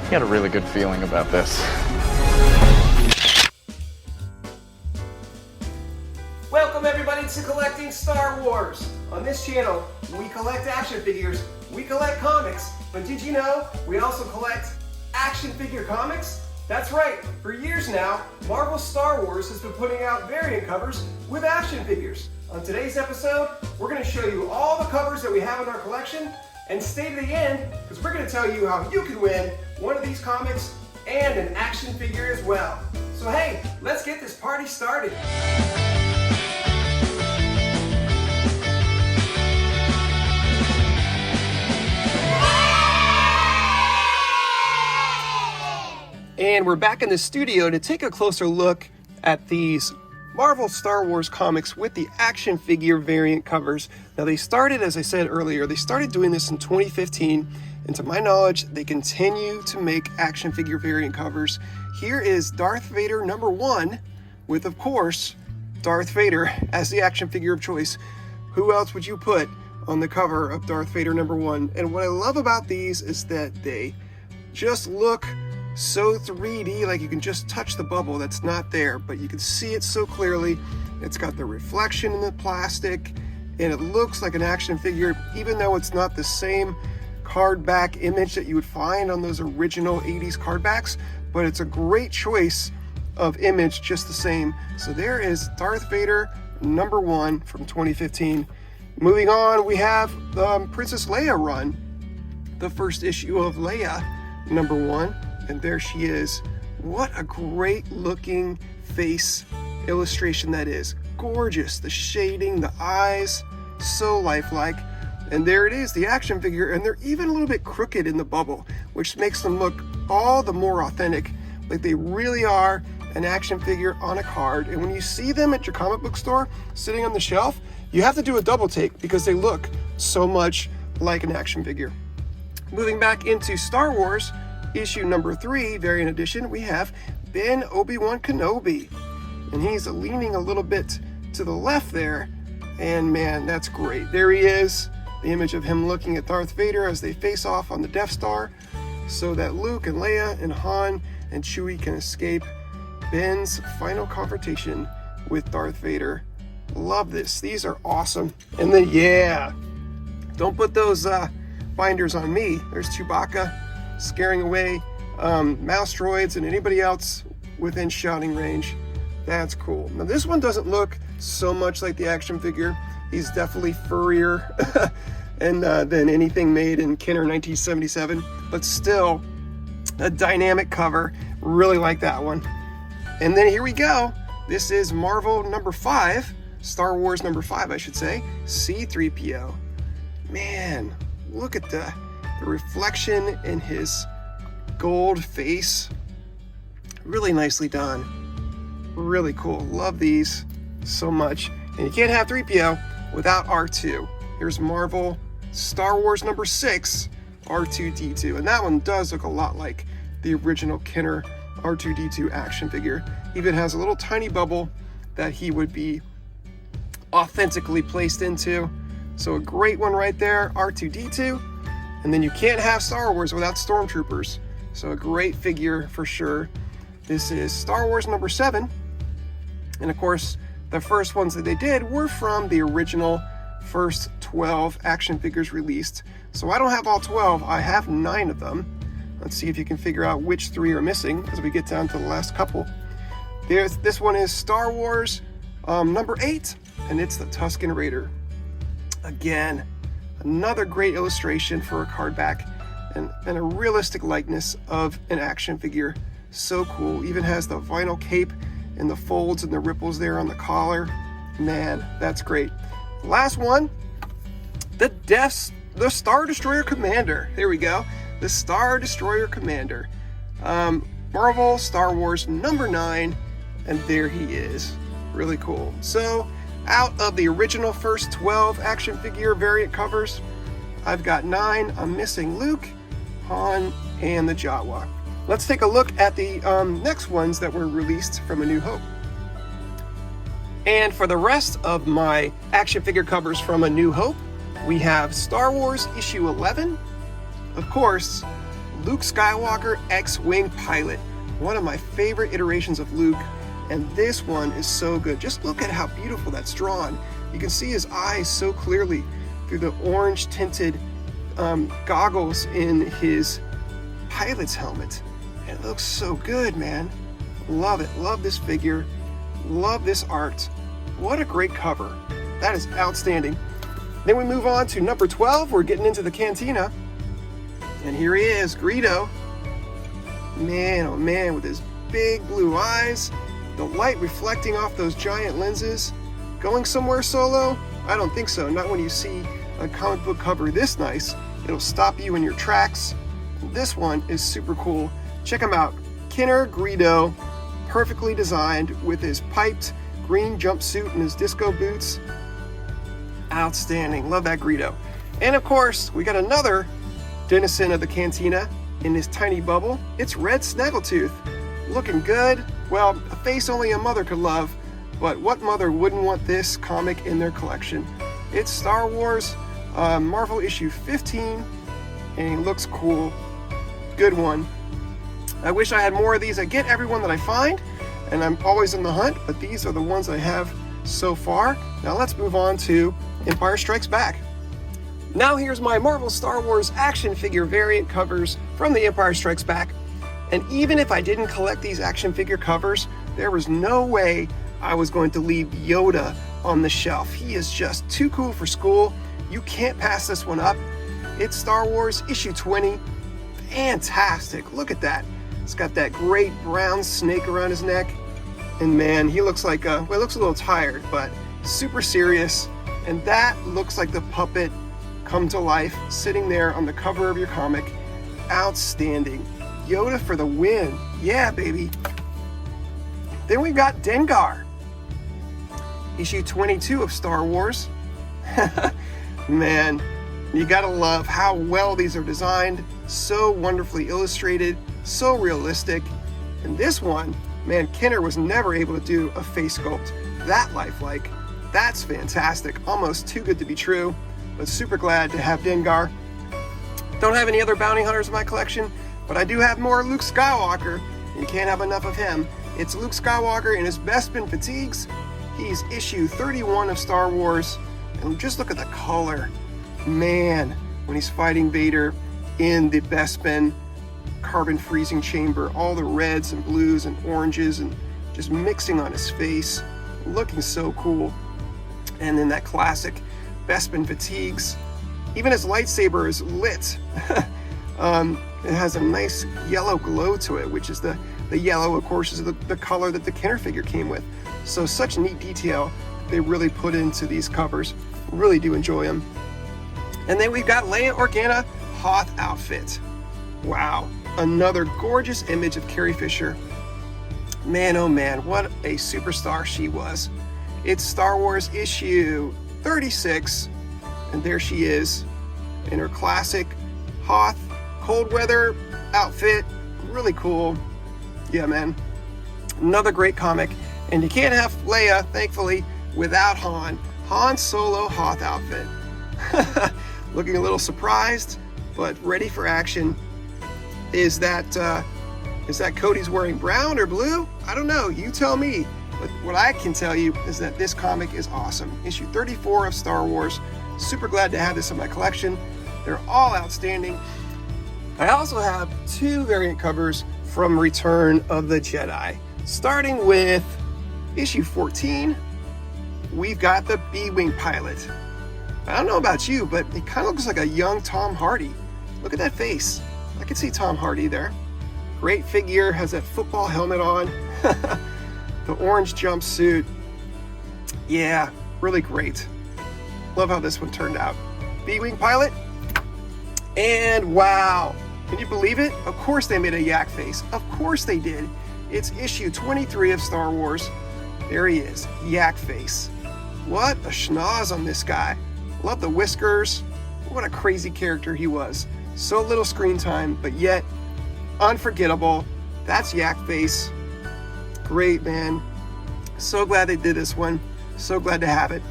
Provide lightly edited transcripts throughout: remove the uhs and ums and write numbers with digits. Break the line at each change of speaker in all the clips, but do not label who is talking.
He had a really good feeling about this.
Welcome everybody to Collecting Star Wars. On this channel, we collect action figures, we collect comics, but did you know we also collect action figure comics? That's right, for years now, Marvel Star Wars has been putting out variant covers with action figures. On today's episode, we're going to show you all the covers that we have in our collection, and stay to the end because we're going to tell you how you can win one of these comics and an action figure as well. So hey, let's get this party started. And we're back in the studio to take a closer look at these Marvel Star Wars comics with the action figure variant covers. Now they started, as I said earlier, they started doing this in 2015, and to my knowledge, they continue to make action figure variant covers. Here is Darth Vader #1 with, of course, Darth Vader as the action figure of choice. Who else would you put on the cover of Darth Vader #1? And what I love about these is that they just look so 3D, like you can just touch the bubble that's not there, but you can see it so clearly. It's got the reflection in the plastic, and it looks like an action figure, even though it's not the same card back image that you would find on those original 80s card backs, but it's a great choice of image just the same. So there is Darth Vader #1 from 2015. Moving on, we have the Princess Leia run, the first issue of Leia #1. And there she is. What a great looking face illustration that is. Gorgeous. The shading, the eyes, so lifelike. And there it is, the action figure. And they're even a little bit crooked in the bubble, which makes them look all the more authentic. Like they really are an action figure on a card. And when you see them at your comic book store sitting on the shelf, you have to do a double take because they look so much like an action figure. Moving back into Star Wars, issue #3, variant edition, we have Ben Obi-Wan Kenobi. And he's leaning a little bit to the left there. And man, that's great. There he is, the image of him looking at Darth Vader as they face off on the Death Star, so that Luke and Leia and Han and Chewie can escape Ben's final confrontation with Darth Vader. Love this. These are awesome. And then, yeah, don't put those binders on me. There's Chewbacca scaring away mouse droids and anybody else within shouting range. That's cool. Now this one doesn't look so much like the action figure. He's definitely furrier and than anything made in Kenner 1977, but still a dynamic cover. Really like that one. And then here we go. This is Marvel #5, Star Wars #5, I should say, C-3PO. Man, look at the reflection in his gold face. Really nicely done. Really cool. Love these so much. And you can't have 3PO without R2. Here's Marvel Star Wars #6, R2-D2. And that one does look a lot like the original Kenner R2-D2 action figure. Even has a little tiny bubble that he would be authentically placed into. So a great one right there, R2-D2. And then you can't have Star Wars without Stormtroopers. So a great figure for sure. This is Star Wars #7. And of course, the first ones that they did were from the original first 12 action figures released. So I don't have all 12, I have 9 of them. Let's see if you can figure out which 3 are missing as we get down to the last couple. This one is Star Wars #8, and it's the Tusken Raider. Again, another great illustration for a card back and a realistic likeness of an action figure. So cool. Even has the vinyl cape and the folds and the ripples there on the collar. Man, that's great. Last one, the Star Destroyer Commander. There we go. The Star Destroyer Commander. Marvel Star Wars #9, and there he is. Really cool. So, out of the original first 12 action figure variant covers, I've got 9. I'm missing Luke, Han, and the Jawa. Let's take a look at the next ones that were released from A New Hope. And for the rest of my action figure covers from A New Hope, we have Star Wars issue 11. Of course, Luke Skywalker X-Wing Pilot. One of my favorite iterations of Luke, and this one is so good. Just look at how beautiful that's drawn. You can see his eyes so clearly through the orange tinted goggles in his pilot's helmet. And it looks so good, man. Love it. Love this figure. Love this art. What a great cover. That is outstanding. Then we move on to number 12. We're getting into the Cantina. And here he is, Greedo. Man, oh man, with his big blue eyes, the light reflecting off those giant lenses. Going somewhere solo? I don't think so. Not when you see a comic book cover this nice. It'll stop you in your tracks. This one is super cool. Check him out. Kenner Greedo, perfectly designed with his piped green jumpsuit and his disco boots. Outstanding. Love that Greedo. And of course, we got another denizen of the Cantina in this tiny bubble. It's Red Snaggletooth. Looking good. Well, a face only a mother could love, but what mother wouldn't want this comic in their collection? It's Star Wars Marvel issue 15, and he looks cool. Good one. I wish I had more of these. I get every one that I find, and I'm always on the hunt, but these are the ones I have so far. Now let's move on to Empire Strikes Back. Now here's my Marvel Star Wars action figure variant covers from The Empire Strikes Back. And even if I didn't collect these action figure covers, there was no way I was going to leave Yoda on the shelf. He is just too cool for school. You can't pass this one up. It's Star Wars issue 20. Fantastic. Look at that. It's got that great brown snake around his neck. And man, he looks like, well, he looks a little tired, but super serious. And that looks like the puppet come to life, sitting there on the cover of your comic. Outstanding. Yoda for the win. Yeah, baby. Then we've got Dengar. Issue 22 of Star Wars. Man, you gotta love how well these are designed. So wonderfully illustrated, so realistic. And this one, man, Kenner was never able to do a face sculpt that lifelike. That's fantastic. Almost too good to be true, but super glad to have Dengar. Don't have any other bounty hunters in my collection, but I do have more Luke Skywalker. You can't have enough of him. It's Luke Skywalker in his Bespin fatigues. He's issue 31 of Star Wars. And just look at the color. Man, when he's fighting Vader in the Bespin carbon freezing chamber, all the reds and blues and oranges and just mixing on his face. Looking so cool. And then that classic Bespin fatigues. Even his lightsaber is lit. It has a nice yellow glow to it, which is the yellow, of course, is the color that the Kenner figure came with. So such neat detail they really put into these covers. Really do enjoy them. And then we've got Leia Organa Hoth outfit. Wow, another gorgeous image of Carrie Fisher. Man, oh man, what a superstar she was. It's Star Wars issue 36, and there she is in her classic Hoth cold weather outfit. Really cool. Yeah, man. Another great comic. And you can't have Leia, thankfully, without Han. Han Solo Hoth outfit. Looking a little surprised, but ready for action. Is that Cody's wearing brown or blue? I don't know. You tell me. But what I can tell you is that this comic is awesome. Issue 34 of Star Wars. Super glad to have this in my collection. They're all outstanding. I also have two variant covers from Return of the Jedi. Starting with issue 14, we've got the B-Wing pilot. I don't know about you, but it kind of looks like a young Tom Hardy. Look at that face. I can see Tom Hardy there. Great figure, has that football helmet on. The orange jumpsuit. Yeah, really great. Love how this one turned out. B-Wing pilot. And wow, can you believe it? Of course they made a yak face. Of course they did. It's issue 23 of Star Wars. There he is, yak face. What a schnoz on this guy. Love the whiskers. What a crazy character he was. So little screen time, but yet unforgettable. That's yak face. Great, man. So glad they did this one. So glad to have it.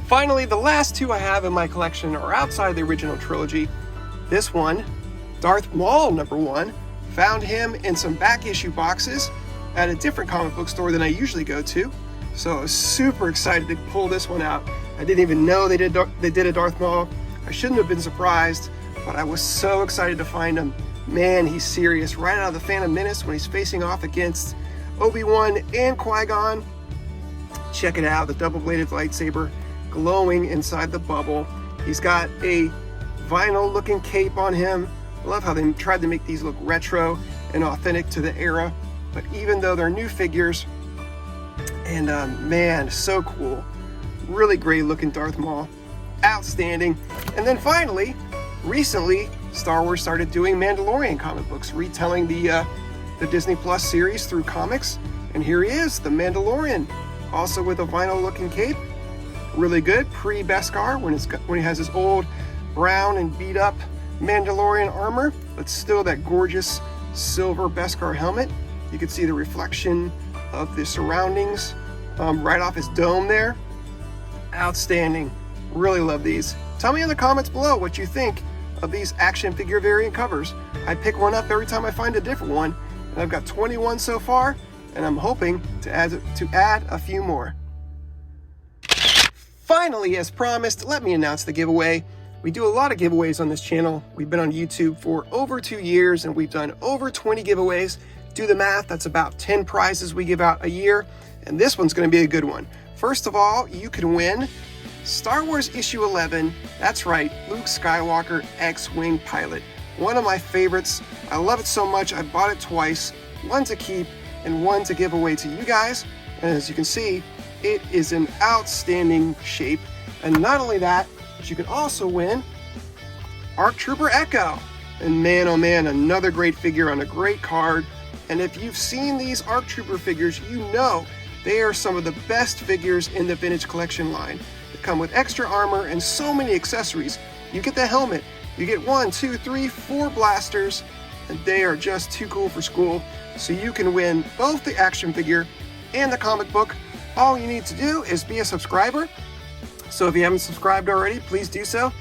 Finally, the last two I have in my collection are outside the original trilogy. This one, Darth Maul #1, found him in some back issue boxes at a different comic book store than I usually go to. So I was super excited to pull this one out. I didn't even know they did a Darth Maul. I shouldn't have been surprised, but I was so excited to find him. Man, he's serious. Right out of the Phantom Menace when he's facing off against Obi-Wan and Qui-Gon. Check it out, the double-bladed lightsaber glowing inside the bubble. He's got a vinyl-looking cape on him. I love how they tried to make these look retro and authentic to the era. But even though they're new figures, and man, so cool. Really great looking Darth Maul. Outstanding. And then finally, recently, Star Wars started doing Mandalorian comic books, retelling the Disney Plus series through comics. And here he is, the Mandalorian, also with a vinyl-looking cape. Really good, pre-Beskar, when he has his old brown and beat-up Mandalorian armor, but still that gorgeous silver Beskar helmet. You can see the reflection of the surroundings right off his dome there. Outstanding. Really love these. Tell me in the comments below what you think of these action figure variant covers. I pick one up every time I find a different one, and I've got 21 so far, and I'm hoping to add a few more. Finally, as promised, let me announce the giveaway. We do a lot of giveaways on this channel. We've been on YouTube for over 2 years, and we've done over 20 giveaways. Do the math, that's about 10 prizes we give out a year, and this one's going to be a good one. First of all, you can win Star Wars issue 11. That's right, Luke Skywalker X-Wing Pilot. One of my favorites. I love it so much, I bought it twice. One to keep and one to give away to you guys. And as you can see, it is in outstanding shape. And not only that, but you can also win ARC Trooper Echo. And man, oh man, another great figure on a great card. And if you've seen these ARC Trooper figures, you know they are some of the best figures in the Vintage Collection line. They come with extra armor and so many accessories. You get the helmet, you get 1, 2, 3, 4 blasters, and they are just too cool for school. So you can win both the action figure and the comic book. All you need to do is be a subscriber. So if you haven't subscribed already, please do so,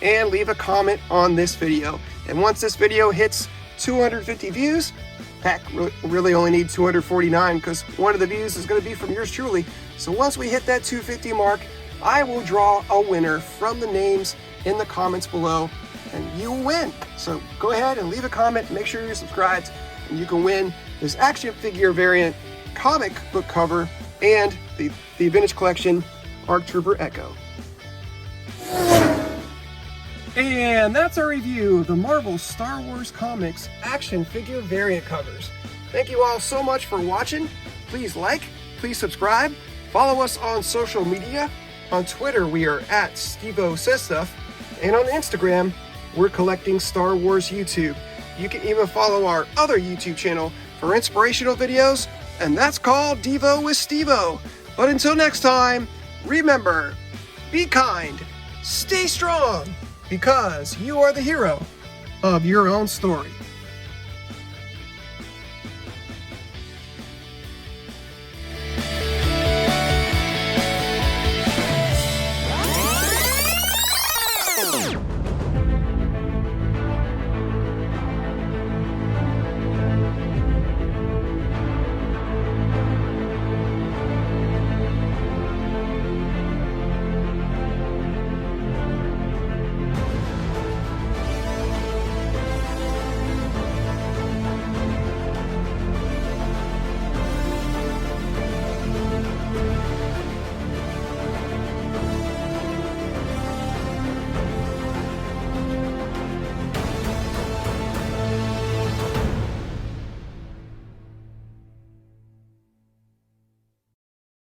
and leave a comment on this video. And once this video hits 250 views, heck, really only need 249 because one of the views is going to be from yours truly. So once we hit that 250 mark, I will draw a winner from the names in the comments below, and you will win. So go ahead and leave a comment, make sure you're subscribed, and you can win this action figure variant comic book cover and the Vintage Collection ARC Trooper Echo. And that's our review of the Marvel Star Wars Comics action figure variant covers. Thank you all so much for watching. Please like, please subscribe, follow us on social media. On Twitter, we are at StevoSaysStuff, and on Instagram, we're collecting Star Wars YouTube. You can even follow our other YouTube channel for inspirational videos, and that's called Devo with Stevo. But until next time, remember, be kind, stay strong, because you are the hero of your own story.